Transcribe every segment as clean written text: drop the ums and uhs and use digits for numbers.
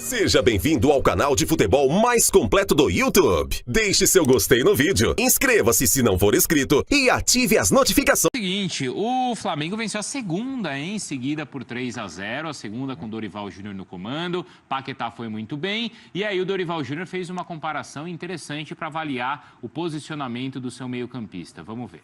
Seja bem-vindo ao canal de futebol mais completo do YouTube. Deixe seu gostei no vídeo, inscreva-se se não for inscrito e ative as notificações. Seguinte, o Flamengo venceu a segunda em seguida por 3-0, a segunda com Dorival Júnior no comando, Paquetá foi muito bem, e aí o Dorival Júnior fez uma comparação interessante para avaliar o posicionamento do seu meio-campista. Vamos ver.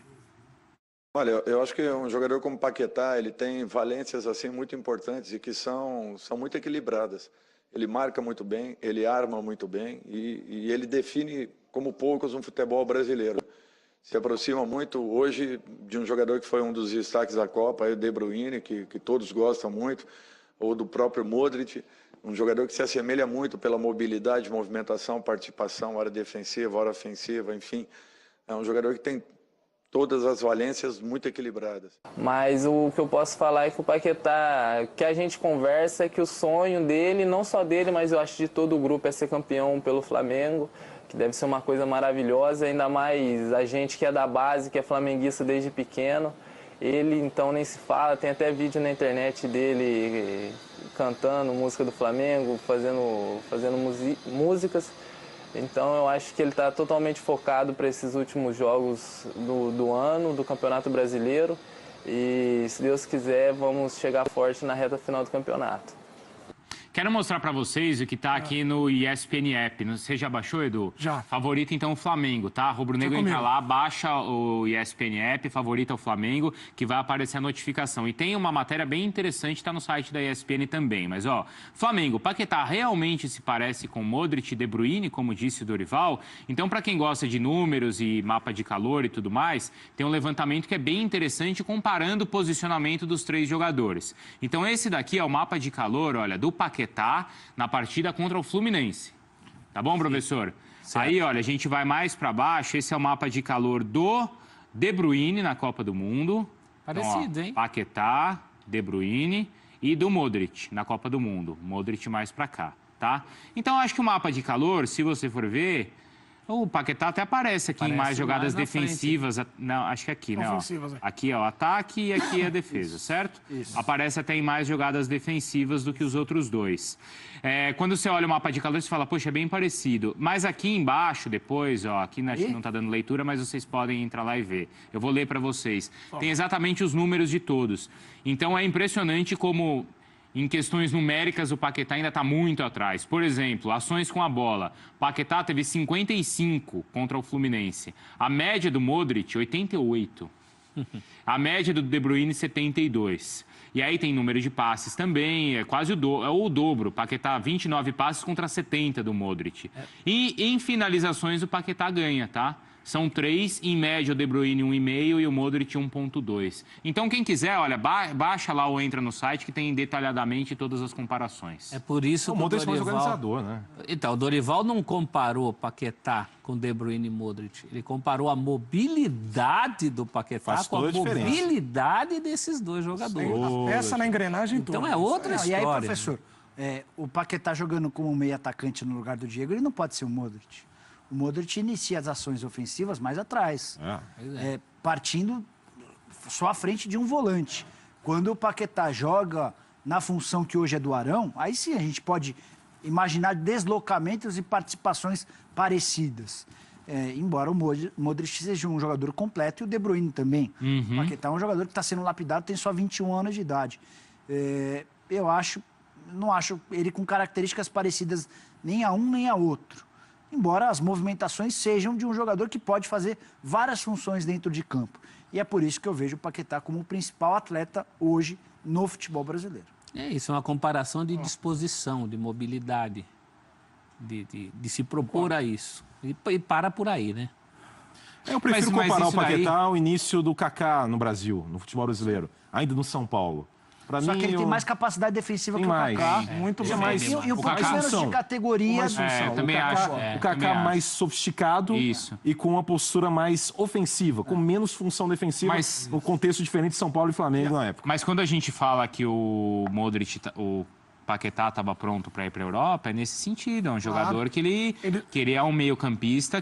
Olha, eu acho que um jogador como Paquetá, ele tem valências assim muito importantes e que são muito equilibradas. Ele marca muito bem, ele arma muito bem e ele define como poucos um futebol brasileiro. Se aproxima muito hoje de um jogador que foi um dos destaques da Copa, o De Bruyne, que todos gostam muito, ou do próprio Modric, um jogador que se assemelha muito pela mobilidade, movimentação, participação, hora defensiva, hora ofensiva, enfim. É um jogador que tem todas as valências muito equilibradas. Mas o que eu posso falar é que o Paquetá, que a gente conversa, é que o sonho dele, não só dele, mas eu acho de todo o grupo, é ser campeão pelo Flamengo, que deve ser uma coisa maravilhosa, ainda mais a gente que é da base, que é flamenguista desde pequeno. Ele, então, nem se fala, tem até vídeo na internet dele cantando música do Flamengo, fazendo músicas. Então eu acho que ele está totalmente focado para esses últimos jogos do ano, do Campeonato Brasileiro. E se Deus quiser, vamos chegar forte na reta final do campeonato. Quero mostrar para vocês o que está aqui no ESPN App. Você já baixou, Edu? Já. Favorito, então, o Flamengo, tá? Rubro Negro entra lá, baixa o ESPN App, favorito é o Flamengo, que vai aparecer a notificação. E tem uma matéria bem interessante, está no site da ESPN também. Mas, ó, Flamengo, Paquetá realmente se parece com Modric e De Bruyne, como disse o Dorival? Então, para quem gosta de números e mapa de calor e tudo mais, tem um levantamento que é bem interessante comparando o posicionamento dos três jogadores. Então, esse daqui é o mapa de calor, olha, do Paquetá na partida contra o Fluminense. Tá bom, professor? Certo. Aí, olha, a gente vai mais para baixo. Esse é o mapa de calor do De Bruyne na Copa do Mundo. Parecido, então, ó, hein? Paquetá, De Bruyne e do Modric na Copa do Mundo. Modric mais para cá, tá? Então, eu acho que o mapa de calor, se você for ver, o Paquetá até aparece aqui em mais jogadas defensivas. Não, acho que aqui, né? Ó. Aqui é o ataque e aqui é a defesa, certo? Isso. Aparece até em mais jogadas defensivas do que os outros dois. Quando você olha o mapa de calor, você fala, poxa, é bem parecido. Mas aqui embaixo, depois, ó, aqui acho que não está dando leitura, mas vocês podem entrar lá e ver. Eu vou ler para vocês. Tem exatamente os números de todos. Então, é impressionante como... Em questões numéricas, o Paquetá ainda está muito atrás. Por exemplo, ações com a bola. Paquetá teve 55 contra o Fluminense. A média do Modric, 88. A média do De Bruyne, 72. E aí tem número de passes também, é quase o dobro. Paquetá, 29 passes contra 70 do Modric. E em finalizações, o Paquetá ganha, tá? São 3, em média o De Bruyne 1,5 e o Modric 1,2. Então, quem quiser, olha, baixa lá ou entra no site que tem detalhadamente todas as comparações. É por isso que o Modric é mais organizador, né? Então, o Dorival não comparou Paquetá com De Bruyne e Modric. Ele comparou a mobilidade do Paquetá com a mobilidade desses dois jogadores. A peça na engrenagem toda. Então, é outra história. E aí, professor, o Paquetá jogando como meio atacante no lugar do Diego, ele não pode ser o Modric. O Modric inicia as ações ofensivas mais atrás, partindo só à frente de um volante. Quando o Paquetá joga na função que hoje é do Arão, aí sim a gente pode imaginar deslocamentos e participações parecidas. Embora o Modric seja um jogador completo e o De Bruyne também. O Paquetá é um jogador que está sendo lapidado, tem só 21 anos de idade. Eu não acho ele com características parecidas nem a um nem a outro. Embora as movimentações sejam de um jogador que pode fazer várias funções dentro de campo. E é por isso que eu vejo o Paquetá como o principal atleta hoje no futebol brasileiro. É isso, é uma comparação de disposição, de mobilidade, de se propor a isso. E para por aí, né? Eu prefiro comparar o Paquetá ao início do Kaká no Brasil, no futebol brasileiro, ainda no São Paulo. Só que ele tem mais capacidade defensiva que o Kaká. Muito mais. E um pouco menos de categoria. Também acho. O Kaká mais sofisticado e com uma postura mais ofensiva, com menos função defensiva, no contexto diferente de São Paulo e Flamengo na época. Mas quando a gente fala que o Modric, o Paquetá estava pronto para ir para a Europa, é nesse sentido. É um jogador que ele é um meio-campista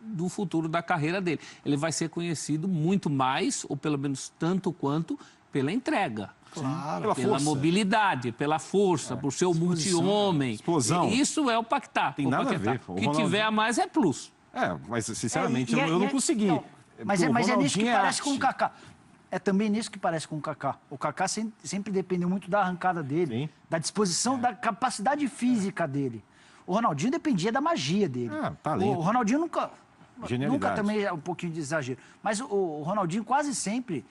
do futuro da carreira dele. Ele vai ser conhecido muito mais, ou pelo menos tanto quanto, pela entrega. Claro, pela mobilidade, pela força, por ser o multi-homem. Explosão. Isso é o Paquetá. Tem nada a ver. O que tiver a mais é plus. Mas sinceramente, eu não consegui. Não, mas é nisso que parece com o Kaká. É também nisso que parece com o Kaká. O Kaká sempre dependeu muito da arrancada dele, da disposição, da capacidade física dele. O Ronaldinho dependia da magia dele. O Ronaldinho nunca também é um pouquinho de exagero. Mas o Ronaldinho quase sempre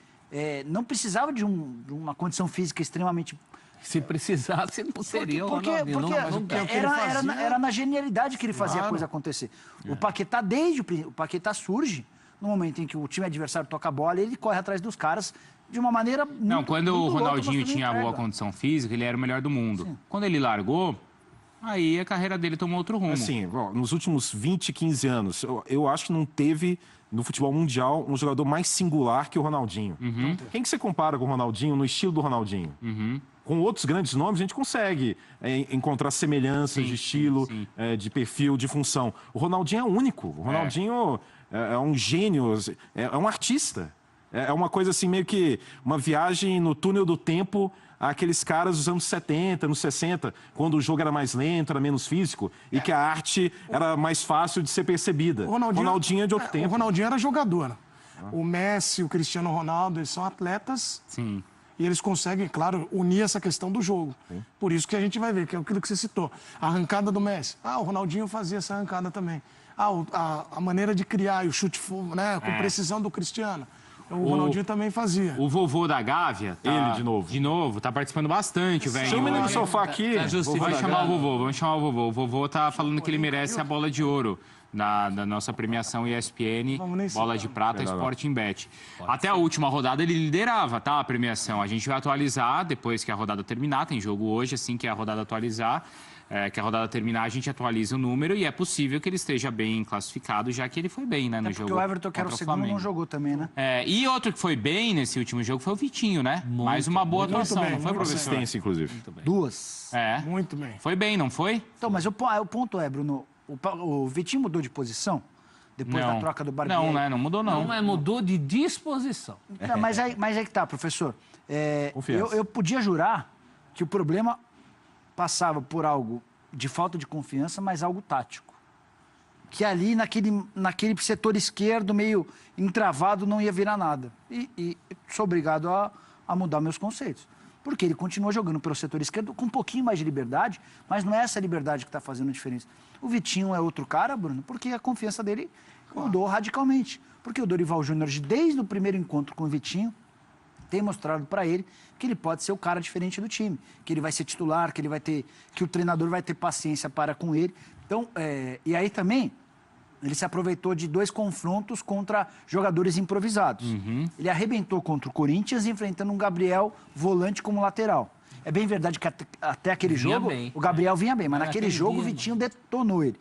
não precisava de uma condição física extremamente... Se precisasse, não seria o Ronaldinho. Era na genialidade que ele fazia a coisa acontecer. O Paquetá, o Paquetá surge no momento em que o time adversário toca a bola, ele corre atrás dos caras de uma maneira muito quando o Ronaldinho tinha boa condição física, ele era o melhor do mundo. Sim. Quando ele largou, aí a carreira dele tomou outro rumo. Assim, nos últimos 20, 15 anos, eu acho que não teve no futebol mundial um jogador mais singular que o Ronaldinho. Quem que você compara com o Ronaldinho no estilo do Ronaldinho? Com outros grandes nomes, a gente consegue encontrar semelhanças de estilo, de perfil, de função. O Ronaldinho é único. O Ronaldinho é um gênio, é um artista. É uma coisa assim, meio que uma viagem no túnel do tempo àqueles caras dos anos 70, anos 60, quando o jogo era mais lento, era menos físico, e que a arte era mais fácil de ser percebida. O Ronaldinho é de outro tempo. O Ronaldinho era jogador. O Messi, o Cristiano Ronaldo, eles são atletas. Sim. E eles conseguem, claro, unir essa questão do jogo. Sim. Por isso que a gente vai ver, que é aquilo que você citou. A arrancada do Messi. O Ronaldinho fazia essa arrancada também. A maneira de criar, e o chute com precisão do Cristiano. O Ronaldinho também fazia. O vovô da Gávea... Ele, de novo. De novo, tá participando bastante, velho. Chama ele no sofá aqui. Vamos chamar o vovô, vamos chamar o vovô. O vovô tá falando que ele merece a bola de ouro da nossa premiação ESPN, bola de prata, Sporting Bet. Até a última rodada ele liderava, tá, a premiação. A gente vai atualizar depois que a rodada terminar, tem jogo hoje, assim que a rodada atualizar. Que a rodada terminar, a gente atualiza o número e é possível que ele esteja bem classificado, já que ele foi bem, né, no jogo. Porque o Everton, que era o segundo, não jogou também, né? E outro que foi bem nesse último jogo foi o Vitinho, né? Mais uma boa atuação, não foi, professor? Assistência, inclusive. Duas. Muito bem. Foi bem, não foi? Então, mas o ponto é, Bruno, o Vitinho mudou de posição depois da troca do Barbieri? Não, né? Não mudou, não. Não, mudou de disposição. Não, mas aí que tá, professor. Eu podia jurar que o problema passava por algo de falta de confiança, mas algo tático. Que ali, naquele setor esquerdo, meio entravado, não ia virar nada. E sou obrigado a mudar meus conceitos. Porque ele continua jogando pelo setor esquerdo com um pouquinho mais de liberdade, mas não é essa liberdade que está fazendo a diferença. O Vitinho é outro cara, Bruno, porque a confiança dele mudou radicalmente. Porque o Dorival Júnior, desde o primeiro encontro com o Vitinho, tem mostrado para ele que ele pode ser o cara diferente do time, que ele vai ser titular, que o treinador vai ter paciência para com ele. Então, e aí também ele se aproveitou de 2 confrontos contra jogadores improvisados. Ele arrebentou contra o Corinthians, enfrentando um Gabriel volante como lateral. É bem verdade que até aquele jogo o Gabriel vinha bem, mas naquele jogo o Vitinho detonou ele.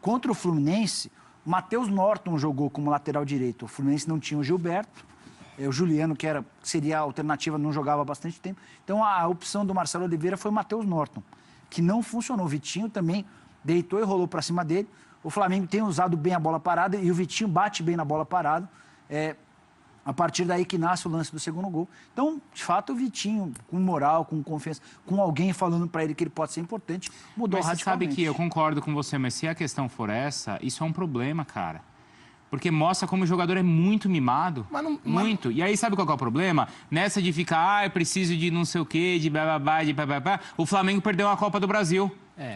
Contra o Fluminense, o Matheus Norton jogou como lateral direito. O Fluminense não tinha o Gilberto. O Juliano, que seria a alternativa, não jogava há bastante tempo. Então, a opção do Marcelo Oliveira foi o Matheus Norton, que não funcionou. O Vitinho também deitou e rolou para cima dele. O Flamengo tem usado bem a bola parada e o Vitinho bate bem na bola parada. A partir daí que nasce o lance do segundo gol. Então, de fato, o Vitinho, com moral, com confiança, com alguém falando para ele que ele pode ser importante, mudou radicalmente. Mas você sabe que eu concordo com você, mas se a questão for essa, isso é um problema, cara. Porque mostra como o jogador é muito mimado. Muito. E aí, sabe qual que é o problema? Nessa de ficar, eu preciso de não sei o quê, de bababá, de bababá, o Flamengo perdeu a Copa do Brasil.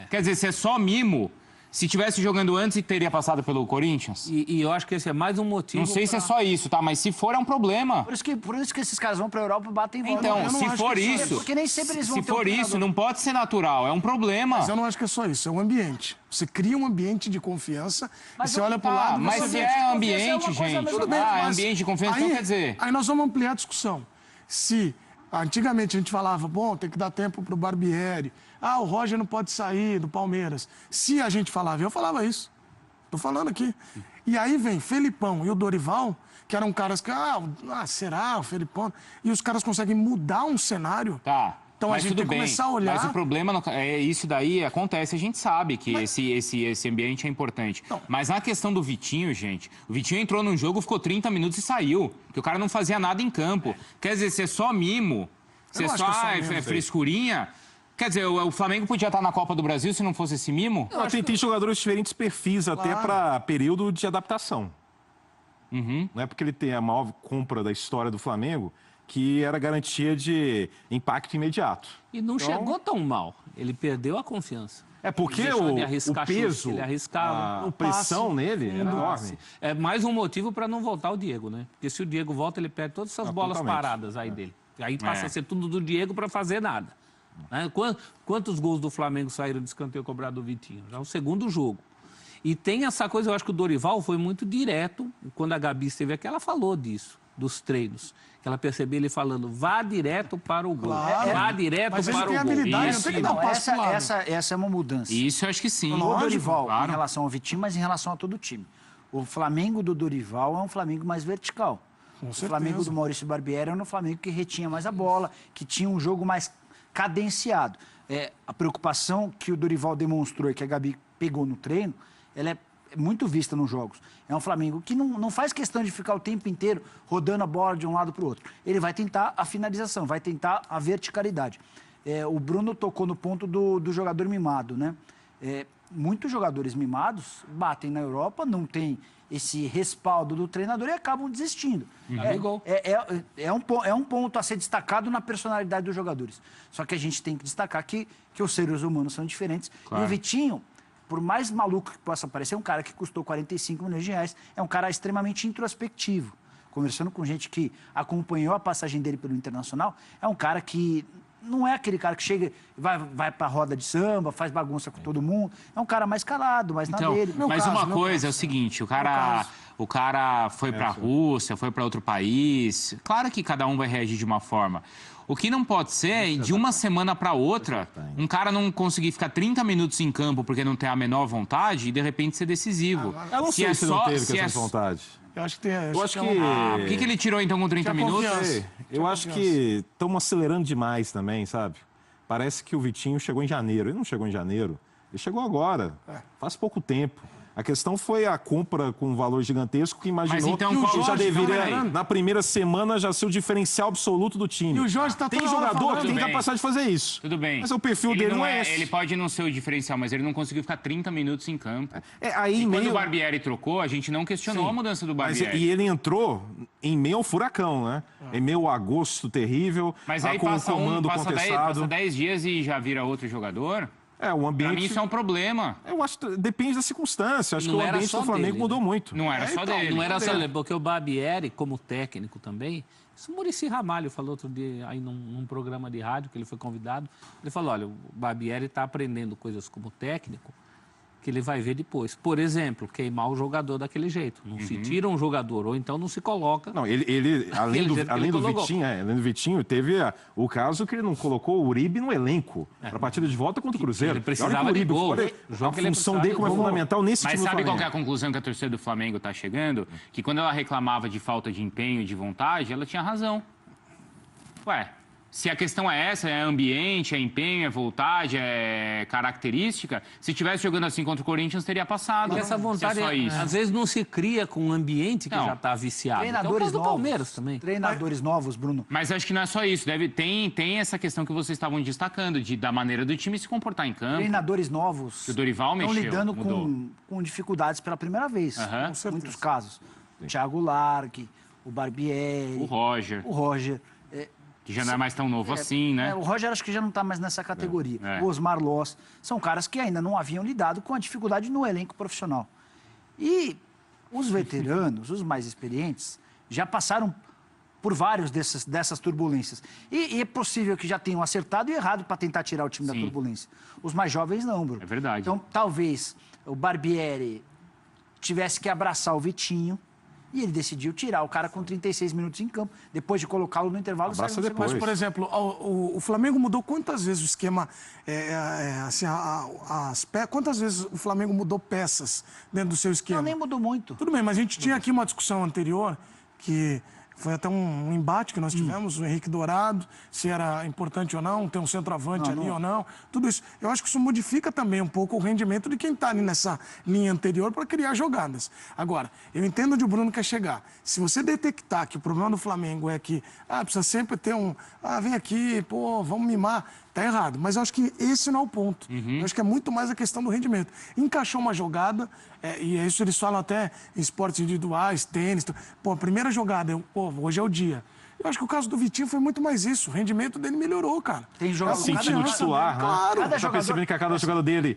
Quer dizer, se é só mimo, se tivesse jogando antes, teria passado pelo Corinthians? E eu acho que esse é mais um motivo. Não sei se é só isso, tá? Mas se for, é um problema. Por isso que esses caras vão pra Europa e batem em volta. Então, se for isso... Porque nem sempre eles vão Se for isso, não pode ser natural, é um problema. Mas eu não acho que é só isso, é um ambiente. Você cria um ambiente de confiança e você olha pro lado... Mas se é ambiente, gente... É ambiente de confiança, então quer dizer... Aí nós vamos ampliar a discussão. Se... Antigamente a gente falava, tem que dar tempo pro Barbieri. O Roger não pode sair do Palmeiras. Se a gente falava, eu falava isso. Tô falando aqui. E aí vem Felipão e o Dorival, que eram caras que, será o Felipão? E os caras conseguem mudar um cenário. Tá. Então a gente tem que começar a olhar... Mas o problema é isso daí acontece, a gente sabe que esse ambiente é importante. Não. Mas na questão do Vitinho, gente, o Vitinho entrou num jogo, ficou 30 minutos e saiu. Porque o cara não fazia nada em campo. Quer dizer, ser só mimo, ser só frescurinha... Quer dizer, o Flamengo podia estar na Copa do Brasil se não fosse esse mimo? Tem jogadores de diferentes perfis até para período de adaptação. Não é porque ele tem a maior compra da história do Flamengo que era garantia de impacto imediato. E não chegou tão mal. Ele perdeu a confiança. É porque o peso, ele arriscava, a pressão nele era enorme. É mais um motivo para não voltar o Diego, né? Porque se o Diego volta, ele perde todas essas bolas paradas aí dele. Aí passa a ser tudo do Diego para fazer nada. Né? Quantos gols do Flamengo saíram de escanteio cobrado do Vitinho? Já é o segundo jogo. E tem essa coisa, eu acho que o Dorival foi muito direto. Quando a Gabi esteve aqui, ela falou disso, dos treinos. Ela percebeu ele falando, vá direto para o gol. Vá direto para o gol. Essa é uma mudança. Isso eu acho que sim. Não o Dorival em relação ao Vitinho, mas em relação a todo o time. O Flamengo do Dorival é um Flamengo mais vertical. O Flamengo do Maurício Barbieri era um Flamengo que retinha mais a bola, que tinha um jogo mais cadenciado. A preocupação que o Dorival demonstrou e que a Gabi pegou no treino, ela é muito vista nos jogos. É um Flamengo que não faz questão de ficar o tempo inteiro rodando a bola de um lado para o outro. Ele vai tentar a finalização, vai tentar a verticalidade. O Bruno tocou no ponto do jogador mimado, né? Muitos jogadores mimados batem na Europa, não tem esse respaldo do treinador e acabam desistindo. É um ponto a ser destacado na personalidade dos jogadores. Só que a gente tem que destacar que os seres humanos são diferentes. Claro. E o Vitinho, por mais maluco que possa parecer, é um cara que custou 45 milhões de reais, é um cara extremamente introspectivo. Conversando com gente que acompanhou a passagem dele pelo Internacional, é um cara que não é aquele cara que chega, vai pra roda de samba, faz bagunça com todo mundo. É um cara mais calado, mais na dele. Mas uma coisa é o seguinte, o cara foi pra Rússia, foi pra outro país. Claro que cada um vai reagir de uma forma. O que não pode ser é, de uma semana para outra, um cara não conseguir ficar 30 minutos em campo porque não tem a menor vontade e, de repente, ser decisivo. Eu não sei se não teve essa vontade. Eu acho que tem... Por que ele tirou, então, com 30 minutos? Eu acho que estamos acelerando demais também, sabe? Parece que o Vitinho chegou em janeiro. Ele não chegou em janeiro. Ele chegou agora. Faz pouco tempo. A questão foi a compra com um valor gigantesco que imaginou que o Jorge já deveria, na primeira semana, já ser o diferencial absoluto do time. E o Jorge está Tem jogador que tem capacidade de fazer isso. Tudo bem. Mas o perfil dele não é esse. Ele pode não ser o diferencial, mas ele não conseguiu ficar 30 minutos em campo. Quando o Barbieri trocou, a gente não questionou a mudança do Barbieri. E ele entrou em meio ao furacão, né? Em meio ao agosto terrível, mas aí com o comando contestado. Passa 10 dias e já vira outro jogador? O ambiente... Pra mim isso é um problema. Eu acho que depende da circunstância. Acho que o ambiente do Flamengo mudou muito. Não era só dele. Não era só dele, porque o Barbieri, como técnico também... Isso o Muricy Ramalho falou outro dia aí num programa de rádio, que ele foi convidado. Ele falou, olha, o Barbieri está aprendendo coisas como técnico que ele vai ver depois. Por exemplo, queimar o jogador daquele jeito. Não se tira um jogador, ou então não se coloca... Não, ele além do Vitinho, teve o caso que ele não colocou o Uribe no elenco para a partida de volta contra o Cruzeiro. Ele precisava de gol. A função dele como é fundamental nesse time do Flamengo. Mas sabe qual que é a conclusão que a torcida do Flamengo está chegando? Que quando ela reclamava de falta de empenho, de vontade, ela tinha razão. Se a questão é essa, é ambiente, é empenho, é voltagem, é característica, se estivesse jogando assim contra o Corinthians, teria passado. Mas essa vontade, às vezes, não se cria com um ambiente que já está viciado. Treinadores do Palmeiras também. Treinadores novos, Bruno. Mas acho que não é só isso. Tem essa questão que vocês estavam destacando, da maneira do time se comportar em campo. Treinadores novos o Dorival estão lidando com dificuldades pela primeira vez. Em muitos casos. O Thiago Largue, o Barbieri. O Roger. Que já não é mais tão novo assim, né? O Roger acho que já não está mais nessa categoria. O Osmar Loss. São caras que ainda não haviam lidado com a dificuldade no elenco profissional. E os veteranos, os mais experientes, já passaram por vários dessas turbulências. E é possível que já tenham acertado e errado para tentar tirar o time da turbulência. Os mais jovens não, Bruno. É verdade. Então, talvez o Barbieri tivesse que abraçar o Vitinho. E ele decidiu tirar o cara com 36 minutos em campo, depois de colocá-lo no intervalo. Mas, por exemplo, o Flamengo mudou quantas vezes o esquema... quantas vezes o Flamengo mudou peças dentro do seu esquema? Não, nem mudou muito. Tudo bem, mas a gente tinha aqui uma discussão anterior que Foi até um embate que nós tivemos, o Henrique Dourado, se era importante ou não, ter um centroavante ali ou não. Tudo isso. Eu acho que isso modifica também um pouco o rendimento de quem está ali nessa linha anterior para criar jogadas. Agora, eu entendo onde o Bruno quer chegar. Se você detectar que o problema do Flamengo é que precisa sempre ter vem aqui, pô, vamos mimar, tá errado. Mas eu acho que esse não é o ponto. Eu acho que é muito mais a questão do rendimento. Encaixou uma jogada, e é isso eles falam até em esportes individuais, tênis. Pô, a primeira jogada, hoje é o dia. Eu acho que o caso do Vitinho foi muito mais isso. O rendimento dele melhorou, cara. Tem jogador sentido titular, né? Claro. Tá percebendo que a cada jogada dele,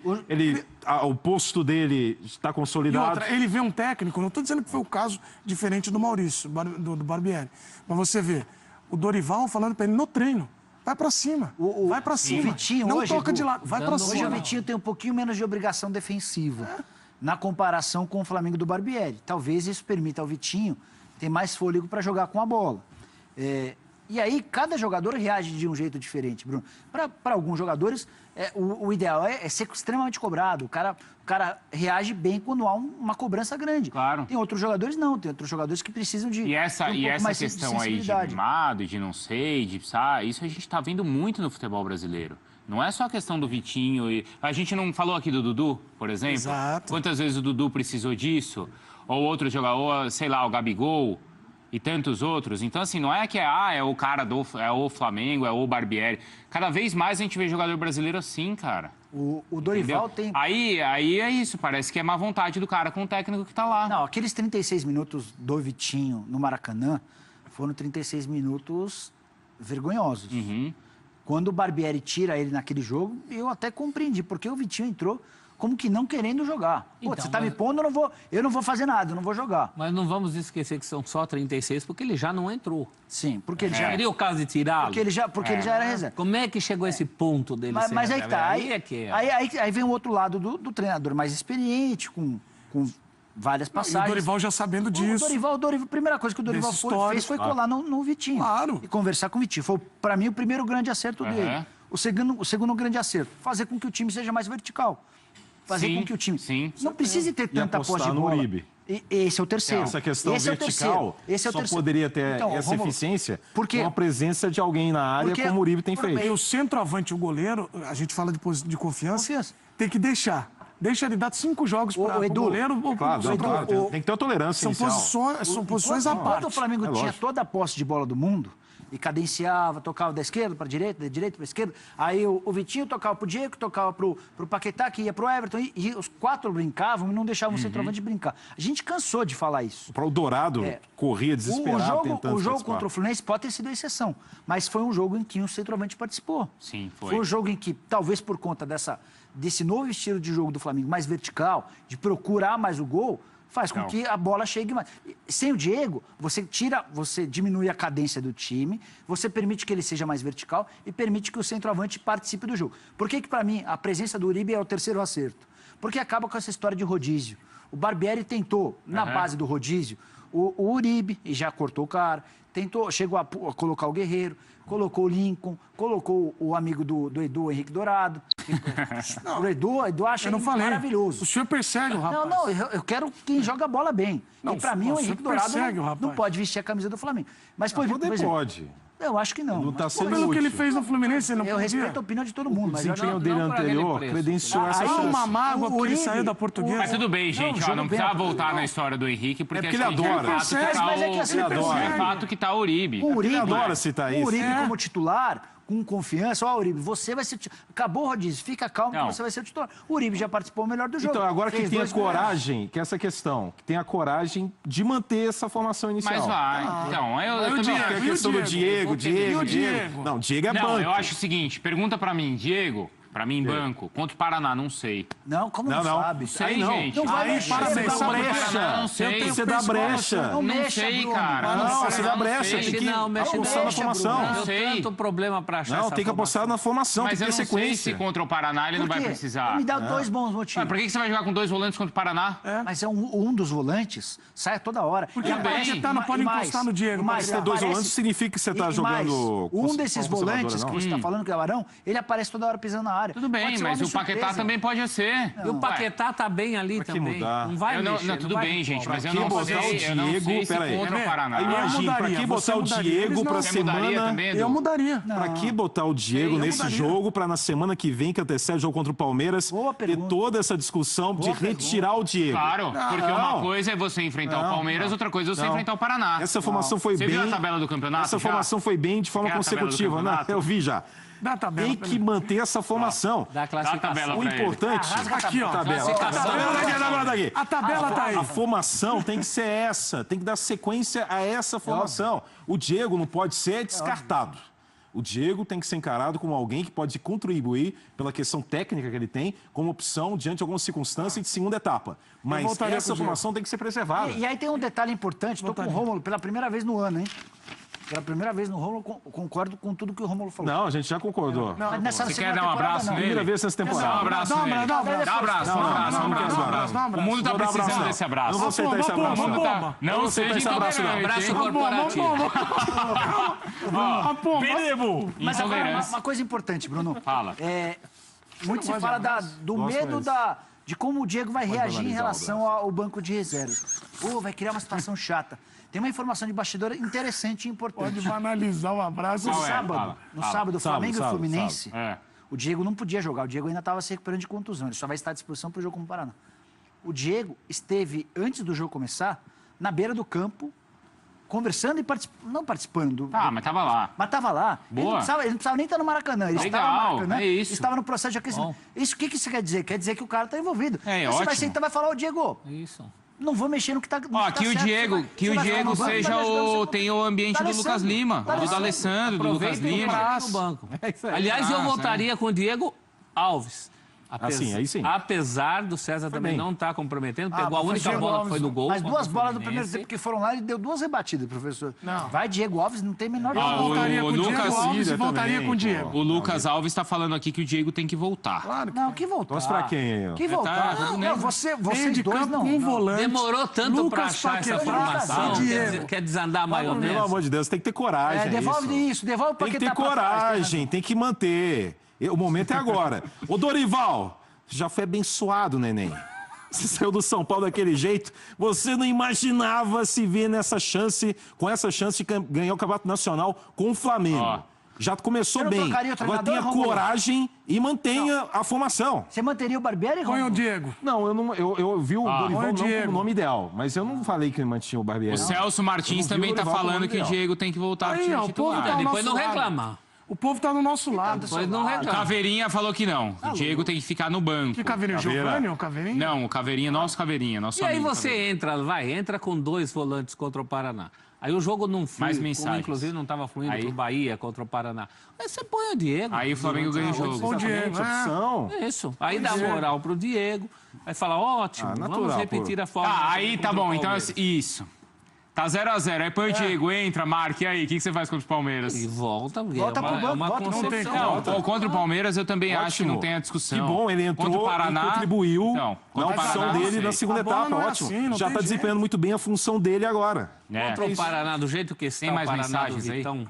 o posto dele está consolidado. E outra, ele vê um técnico, não estou dizendo que foi o caso diferente do Maurício, do Barbieri. Mas você vê o Dorival falando para ele no treino. Vai pra cima. Vai pra cima. O Vitinho não hoje, toca de lado. Vai pra cima. Hoje o Vitinho tem um pouquinho menos de obrigação defensiva na comparação com o Flamengo do Barbieri. Talvez isso permita ao Vitinho ter mais fôlego para jogar com a bola. E aí, cada jogador reage de um jeito diferente, Bruno. Para alguns jogadores, o ideal é ser extremamente cobrado. O cara reage bem quando há uma cobrança grande. Claro. Tem outros jogadores não. Tem outros jogadores que precisam de E essa questão aí de mimado, de não sei, isso a gente está vendo muito no futebol brasileiro. Não é só a questão do Vitinho. A gente não falou aqui do Dudu, por exemplo? Exato. Quantas vezes o Dudu precisou disso? Ou outro jogador, sei lá, o Gabigol e tantos outros. Então, assim, não é que é o cara é o Flamengo, é o Barbieri. Cada vez mais a gente vê jogador brasileiro assim, cara. O Dorival Entendeu? tem... Aí é isso, parece que é má vontade do cara com o técnico que tá lá. Não, aqueles 36 minutos do Vitinho no Maracanã foram 36 minutos vergonhosos. Quando o Barbieri tira ele naquele jogo, eu até compreendi, porque o Vitinho entrou como que não querendo jogar. Pô, você tá me pondo, eu não vou fazer nada, eu não vou jogar. Mas não vamos esquecer que são só 36, porque ele já não entrou. Sim, porque ele já... Seria o caso de tirá-lo? Porque ele já era reserva. Como é que chegou esse ponto dele ser Mas aí que tá. Aí vem o outro lado do treinador mais experiente, com várias passagens. E o Dorival já sabendo disso. O Dorival, a primeira coisa que o Dorival fez foi colar no Vitinho. Claro. E conversar com o Vitinho. Foi, para mim, o primeiro grande acerto dele. O segundo grande acerto. Fazer com que o time seja mais vertical. Fazer com que o time não precise ter tanta posse de bola. Uribe. Esse é o terceiro. Essa questão vertical só poderia ter essa eficiência com a presença de alguém na área, como o Uribe tem feito. E o centroavante, o goleiro, a gente fala de confiança, tem que deixar. Deixa ele dar 5 jogos para o goleiro. Claro, tem que ter uma tolerância inicial. São posições à parte. Quando o Flamengo tinha toda a posse de bola do mundo, e cadenciava, tocava da esquerda para a direita, da direita para a esquerda. Aí o Vitinho tocava para o Diego, tocava para o Paquetá, que ia para o Everton. E os 4 brincavam e não deixavam o centroavante brincar. A gente cansou de falar isso. Para o Dourado, corria desesperado tentando O jogo contra o Fluminense pode ter sido a exceção, mas foi um jogo em que o centroavante participou. Sim, foi. Foi um jogo em que, talvez por conta desse novo estilo de jogo do Flamengo, mais vertical, de procurar mais o gol, faz com que a bola chegue mais. Sem o Diego, você diminui a cadência do time, você permite que ele seja mais vertical e permite que o centroavante participe do jogo. Por que para mim, a presença do Uribe é o terceiro acerto? Porque acaba com essa história de rodízio. O Barbieri tentou, na base do rodízio, o Uribe, e já cortou o cara, chegou a colocar o Guerreiro, colocou o Lincoln, colocou o amigo do Edu, o Henrique Dourado. O Edu acha ele maravilhoso. O senhor persegue o rapaz. Não, eu quero quem joga a bola bem. E pra mim o Henrique Dourado não pode vestir a camisa do Flamengo. Mas pode. Eu acho que não. Não tá sendo Pelo que ele útil. fez no Fluminense, ele não Eu podia. respeito a opinião de todo mundo. O desempenho dele anterior credenciou essa chance. uma mágoa porque ele saiu da Portuguesa. Mas tudo bem, gente. Não precisava voltar na história do Henrique, porque ele adora. É fato que tá o Uribe. Ele adora citar isso. O Uribe como titular, com confiança. Uribe, você vai ser titular. Acabou o rodízio, fica calmo que você vai ser o titular. O Uribe já participou melhor do jogo. Então, agora que tenha coragem, que essa questão, que tenha coragem de manter essa formação inicial. Mas vai. Então, eu também a questão do Diego. Não, Diego é banco. Não, eu acho o seguinte, pergunta pra mim, Diego, pra mim, banco, contra o Paraná, não sei. Não, como não sabe? Sei, gente. Não vai mexer. Não sei. Você dá brecha. Não sei, cara. Não, você dá brecha. Tem que apostar na formação. Não sei. Tanto problema pra achar Não, tem que apostar na formação, tem Mas que eu ter não sei sequência. se contra o Paraná ele não vai precisar. Me dá 2 bons motivos. Por que você vai jogar com 2 volantes contra o Paraná? Mas um dos volantes sai toda hora. Porque o Paquetá não pode encostar no Diego. Mas ter 2 volantes significa que você está jogando... Um desses volantes que você está falando, que é o Arão, ele aparece toda hora pisando na área. área. Tudo bem, mas o Paquetá também pode ser. E o Paquetá tá bem ali também. Não vai mexer. Tudo bem, gente, mas eu não não sei se contra o Paraná. Imagina, pra que botar o Diego pra semana... Eu mudaria. Pra que botar o Diego nesse jogo pra na semana que vem, que antecede o jogo contra o Palmeiras, ter toda essa discussão de retirar o Diego? Claro, porque uma coisa é você enfrentar o Palmeiras, outra coisa é você enfrentar o Paraná. Essa formação foi bem... Você viu a tabela do campeonato? Essa formação foi bem de forma consecutiva, né? Eu vi já. Tem que manter essa formação. Da classificação. O importante... Aqui, ó. A tabela tá aí. A formação tem que ser essa. Tem que dar sequência a essa formação. O Diego não pode ser descartado. O Diego tem que ser encarado como alguém que pode contribuir pela questão técnica que ele tem, como opção diante de algumas circunstâncias de segunda etapa. Mas essa formação tem que ser preservada. E aí tem um detalhe importante, estou com o Rômulo pela primeira vez no ano, hein? Pela primeira vez no Rômulo, concordo com tudo que o Rômulo falou. Não, a gente já concordou. Você quer dar um abraço nele? Primeira vez nessa temporada. Dá um abraço nele. Dá um abraço. O mundo tá precisando desse abraço. Não vou aceitar esse abraço. Não seja intolerante. Abraço corporativo. Mas agora, uma coisa importante, Bruno. Fala. Muito se fala do medo de como o Diego vai reagir em relação ao banco de reservas. Vai criar uma situação chata. Tem uma informação de bastidor interessante e importante. Pode banalizar um abraço. No sábado, Flamengo e Fluminense, o Diego não podia jogar. O Diego ainda estava se recuperando de contusão. Ele só vai estar à disposição para o jogo com o Paraná. O Diego esteve, antes do jogo começar, na beira do campo, conversando e não participando. Mas estava lá. Mas estava lá. Ele não precisava nem estar no Maracanã. Ele estava no Maracanã. Estava no processo de aquecimento. Isso, o que isso quer dizer? Quer dizer que o cara está envolvido. Você vai sentar e vai falar, Diego... Isso. Não vou mexer no que está certo. Que o Diego tenha o ambiente do Lucas Lima, do D'Alessandro, do Lucas Lima. No banco. Aliás, eu voltaria com o Diego Alves. Aí sim. Apesar do César também não estar comprometendo, pegou a única bola que foi no gol. Mas duas bolas do primeiro tempo que foram lá, ele deu duas rebatidas, professor. Não. Vai Diego Alves, não tem a menor Eu voltaria com o Diego Alves e voltaria com o Diego. O Lucas Alves está falando aqui que o Diego tem que voltar. Claro. Não, que voltar. Torce pra quem? Que voltar. Vocês de dois campo não. com um volante. Demorou tanto para achar essa formação. Quer desandar a maionese. Pelo amor de Deus, tem que ter coragem. Devolve isso, devolve para Tem que ter coragem, tem que manter. O momento é agora. Ô, Dorival... Já foi abençoado, neném. Você saiu do São Paulo daquele jeito. Você não imaginava se ver com essa chance de ganhar o Campeonato Nacional com o Flamengo. Já começou bem. Agora tenha coragem e mantenha a formação. Você manteria o Barbieri? Põe o Diego. Não, eu vi o Dorival não como nome ideal, mas eu não falei que mantinha o Barbieri. O Celso Martins também está falando que o Diego tem que voltar ao time titular. Depois não reclamar. O povo está no nosso lado. O Caveirinha falou que não. O Diego tem que ficar no banco. Que Caveirinha? Giovanni ou Caveirinha? Não, o Caveirinha, nosso Caveirinha. E aí você entra com 2 volantes contra o Paraná. Aí o jogo não flui, inclusive não estava fluindo para o Bahia contra o Paraná. Aí você põe o Diego. Aí o Flamengo ganha o jogo. O Diego, Isso. Aí dá moral pro Diego. Aí fala, ótimo, vamos repetir a forma. Aí tá bom, então isso. Tá 0-0, aí põe o Diego, entra, marca, e aí, o que você faz contra o Palmeiras? E volta pro banco, é uma concepção. Contra o Palmeiras eu também acho que não tem a discussão. Que bom, ele entrou contra o Paraná, e contribuiu na opção dele na segunda etapa, ótimo. Já tá desempenhando muito bem a função dele agora. Contra o Paraná, do jeito que está, tem mais o Paraná do Vitão.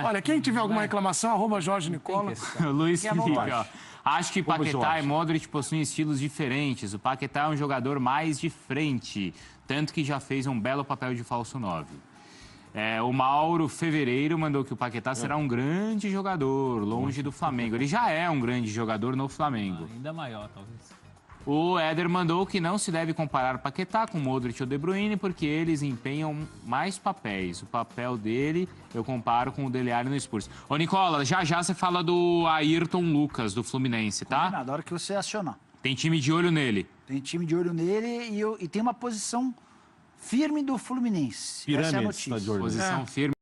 Olha, quem tiver alguma reclamação, @Jorge Nicola. Luiz Felipe, ó. Acho que Paquetá e Modric possuem estilos diferentes. O Paquetá é um jogador mais de frente, tanto que já fez um belo papel de falso 9. O Mauro Fevereiro mandou que o Paquetá será um grande jogador, longe do Flamengo. Ele já é um grande jogador no Flamengo. Ainda maior, talvez. O Éder mandou que não se deve comparar Paquetá com Modric ou De Bruyne, porque eles empenham mais papéis. O papel dele eu comparo com o Dele Alli no Spurs. Ô, Nicola, já você fala do Ayrton Lucas, do Fluminense, tá? Na hora que você acionar. Tem time de olho nele. Tem time de olho nele e tem uma posição firme do Fluminense. Pirâmide, essa é a notícia. Posição firme.